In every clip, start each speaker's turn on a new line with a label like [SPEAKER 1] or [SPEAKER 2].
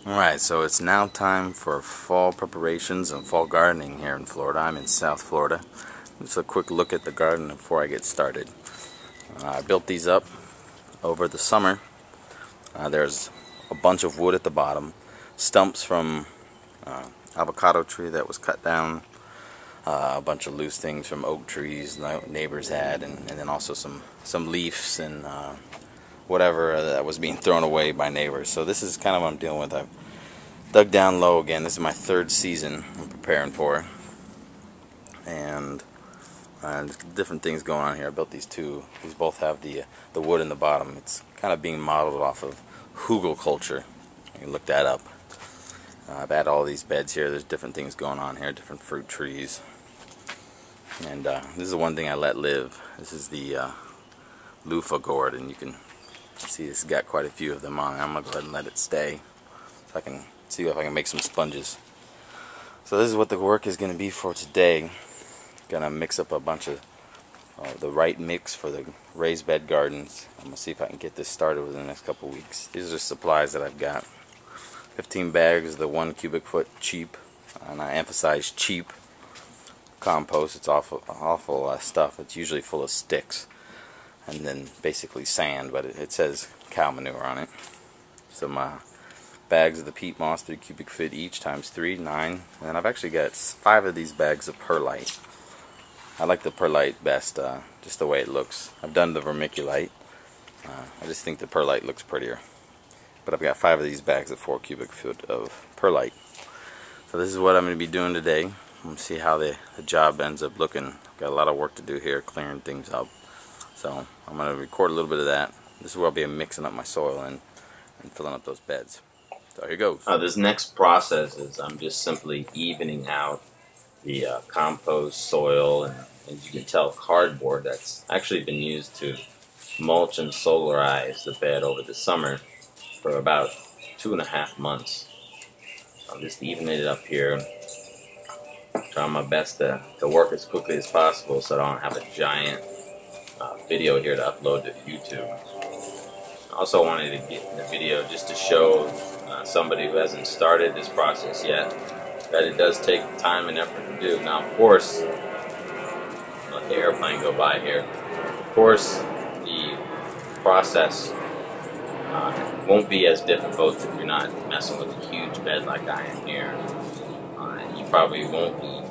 [SPEAKER 1] Alright, so it's now time for fall preparations and fall gardening here in Florida. I'm in South Florida. Just a quick look at the garden before I get started. I built these up over the summer. There's a bunch of wood at the bottom, stumps from avocado tree that was cut down, a bunch of loose things from oak trees neighbors had, and then also some leaves and whatever that was being thrown away by neighbors. So this is kind of what I'm dealing with. I've dug down low again. This is my third season I'm preparing for, and different things going on here. I built these two. These both have the wood in the bottom. It's kind of being modeled off of hugelkultur. You can look that up. I've added all these beds here. There's different things going on here, different fruit trees. And this is the one thing I let live. This is the loofah gourd, and you can see this has got quite a few of them on it. I'm going to go ahead and let it stay so I can see if I can make some sponges. So this is what the work is going to be for today. Gonna mix up a bunch of the right mix for the raised bed gardens. I'm gonna see if I can get this started within the next couple weeks. These are supplies that I've got. 15 bags of the 1 cubic foot cheap, and I emphasize cheap compost. It's awful stuff. It's usually full of sticks and then basically sand, but it says cow manure on it. Some bags of the peat moss, 3 cubic feet each, times 3, 9. And then I've actually got 5 of these bags of perlite. I like the perlite best, just the way it looks. I've done the vermiculite. I just think the perlite looks prettier. But I've got 5 of these bags of 4 cubic foot of perlite. So this is what I'm going to be doing today. I'm going to see how the job ends up looking. I've got a lot of work to do here, clearing things up. So I'm going to record a little bit of that. This is where I'll be mixing up my soil and filling up those beds. So here goes.
[SPEAKER 2] This next process is I'm just simply evening out the compost, soil, and as you can tell, cardboard that's actually been used to mulch and solarize the bed over the summer for about 2.5 months. I'm just evening it up here, trying my best to work as quickly as possible so I don't have a giant video here to upload to YouTube. I also wanted to get in the video just to show somebody who hasn't started this process yet that it does take time and effort to do. Now, of course, let the airplane go by here. Of course, the process won't be as difficult if you're not messing with a huge bed like I am here. You probably won't be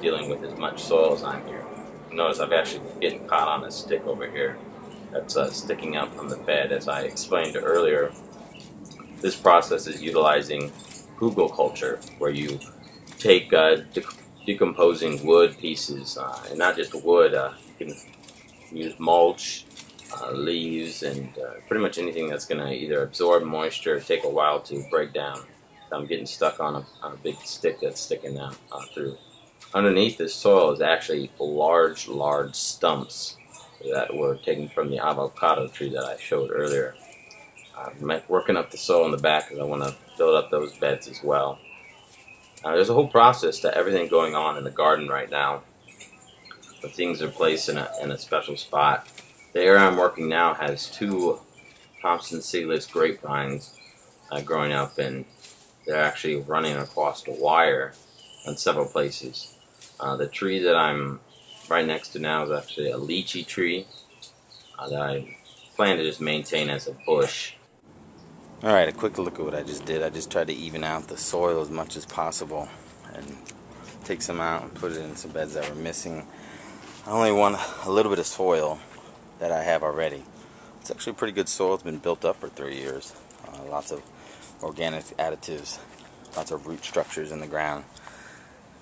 [SPEAKER 2] dealing with as much soil as I'm here. Notice I've actually getting caught on a stick over here that's sticking out from the bed. As I explained earlier, this process is utilizing hugelkultur, where you take decomposing wood pieces, and not just wood, you can use mulch, leaves, and pretty much anything that's going to either absorb moisture or take a while to break down. I'm getting stuck on a big stick that's sticking out through. Underneath this soil is actually large stumps that were taken from the avocado tree that I showed earlier. I'm working up the soil in the back because I want to build up those beds as well. There's a whole process to everything going on in the garden right now. The things are placed in a special spot. The area I'm working now has 2 Thompson seedless grapevines growing up, and they're actually running across the wire in several places. The tree that I'm right next to now is actually a lychee tree that I plan to just maintain as a bush.
[SPEAKER 1] Alright, a quick look at what I just did. I just tried to even out the soil as much as possible and take some out and put it in some beds that were missing. I only want a little bit of soil that I have already. It's actually pretty good soil. It's been built up for 3 years. Lots of organic additives, lots of root structures in the ground.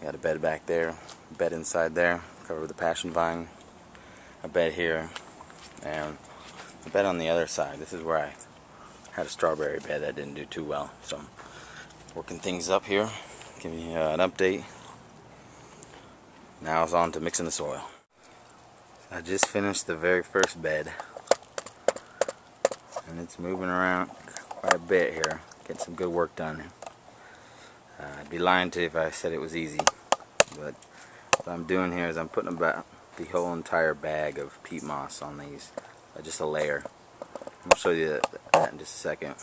[SPEAKER 1] Got a bed back there, a bed inside there, covered with a passion vine, a bed here, and a bed on the other side. This is where I had a strawberry bed that didn't do too well. So I'm working things up here, giving you an update. Now it's on to mixing the soil. I just finished the very first bed, and it's moving around quite a bit here, getting some good work done. I'd be lying to you if I said it was easy, but what I'm doing here is I'm putting about the whole entire bag of peat moss on these just a layer. I'll show you that in just a second.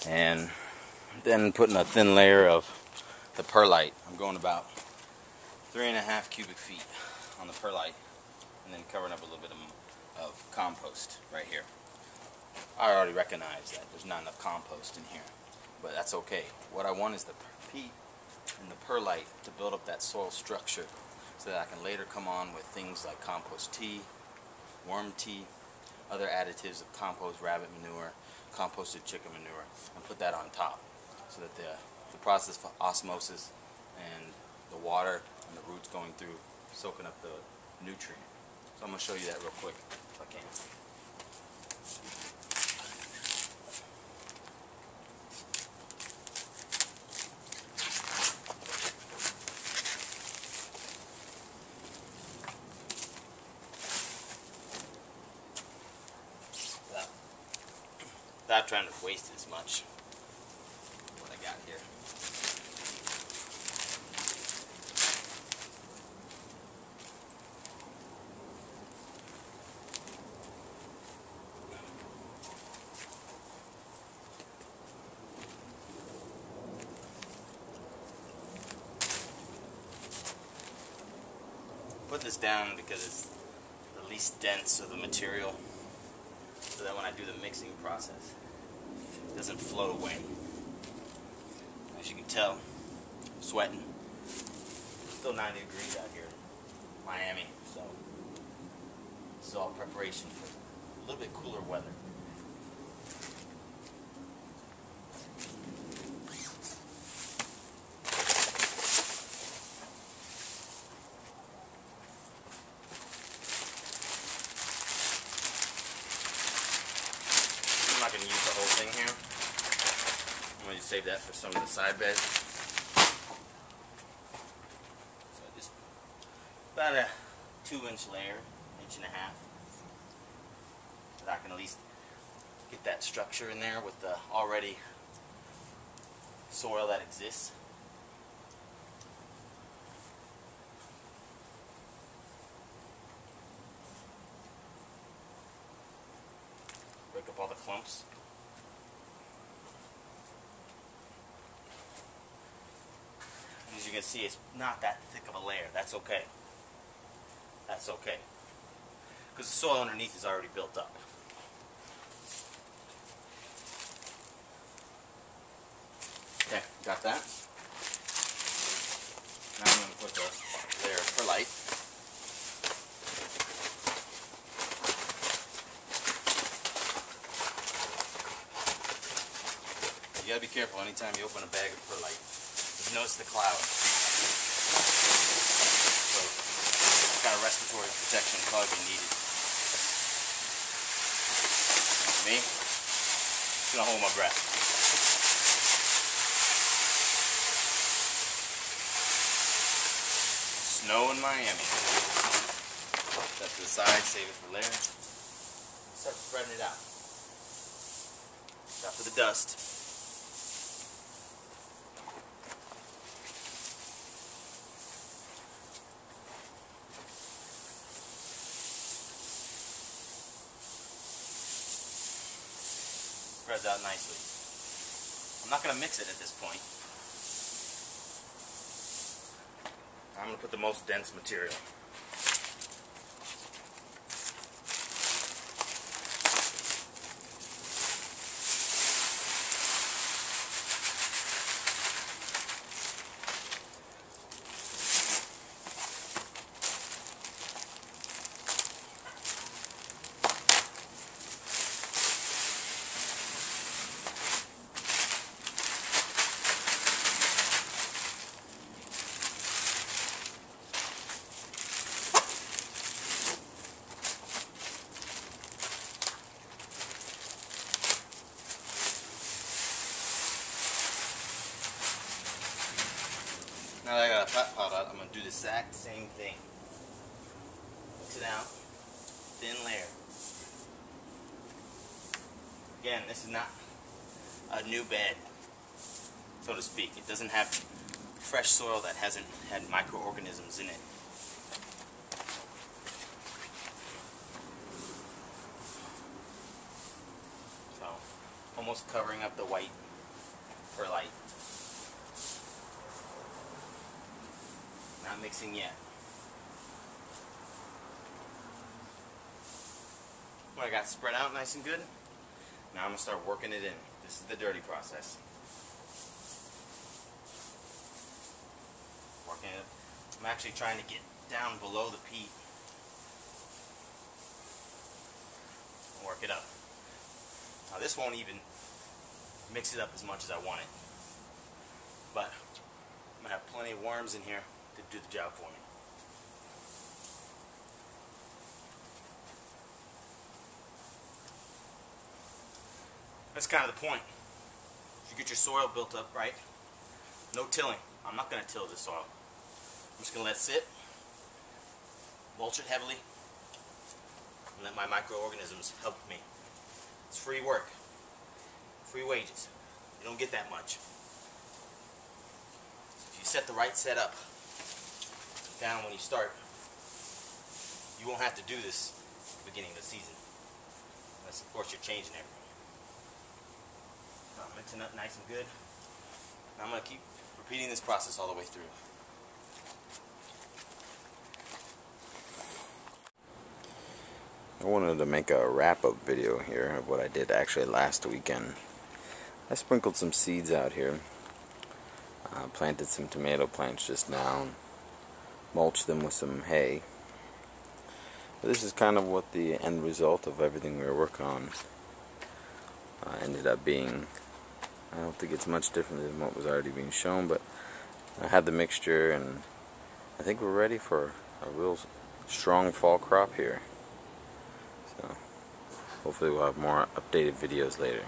[SPEAKER 1] And then putting a thin layer of the perlite. I'm going about 3.5 cubic feet on the perlite, and then covering up a little bit of compost right here. I already recognize that there's not enough compost in here, but that's okay. What I want is the peat and the perlite to build up that soil structure so that I can later come on with things like compost tea, worm tea, other additives of compost rabbit manure, composted chicken manure, and put that on top so that the process for osmosis and the water and the roots going through soaking up the nutrient. So I'm going to show you that real quick if I can. Without trying to waste as much what I got here. Put this down because it's the least dense of the material, so that when I do the mixing process, it doesn't float away. As you can tell, I'm sweating. It's still 90 degrees out here in Miami, so this is all preparation for a little bit cooler weather. I'm not going to use the whole thing here. I'm going to save that for some of the side beds. So just about a 2-inch layer, 1.5 inches, so that I can at least get that structure in there with the already soil that exists. Break up all the clumps. As you can see, it's not that thick of a layer. That's okay. That's okay. Because the soil underneath is already built up. Okay, got that? Now I'm going to put the layer of perlite. You gotta be careful anytime you open a bag of perlite. Just notice the cloud. So, some kind of respiratory protection will probably be needed. Me? Just gonna hold my breath. Snow in Miami. Set to the side, save it for later. Start spreading it out. Stop for the dust. Spreads out nicely. I'm not going to mix it at this point. I'm going to put the most dense material. Now that I got a flat pot out, I'm going to do the exact same thing. Mix it out. Thin layer. Again, this is not a new bed, so to speak. It doesn't have fresh soil that hasn't had microorganisms in it. almost covering up the white perlite. Not mixing yet. When I got spread out nice and good, now I'm going to start working it in. This is the dirty process. Working it. I'm actually trying to get down below the peat. Work it up. Now this won't even mix it up as much as I want it. But I'm going to have plenty of worms in here to do the job for me. That's kind of the point. If you get your soil built up right, no tilling. I'm not going to till this soil. I'm just going to let it sit, mulch it heavily, and let my microorganisms help me. It's free work, free wages. You don't get that much. If you set the right setup down when you start, you won't have to do this at the beginning of the season. Unless, of course, you're changing everything. I'm mixing up nice and good. Now I'm going to keep repeating this process all the way through. I wanted to make a wrap-up video here of what I did actually last weekend. I sprinkled some seeds out here. Planted some tomato plants just now. And mulched them with some hay. But this is kind of what the end result of everything we were working on ended up being. I don't think it's much different than what was already being shown, but I had the mixture, and I think we're ready for a real strong fall crop here. So hopefully we'll have more updated videos later.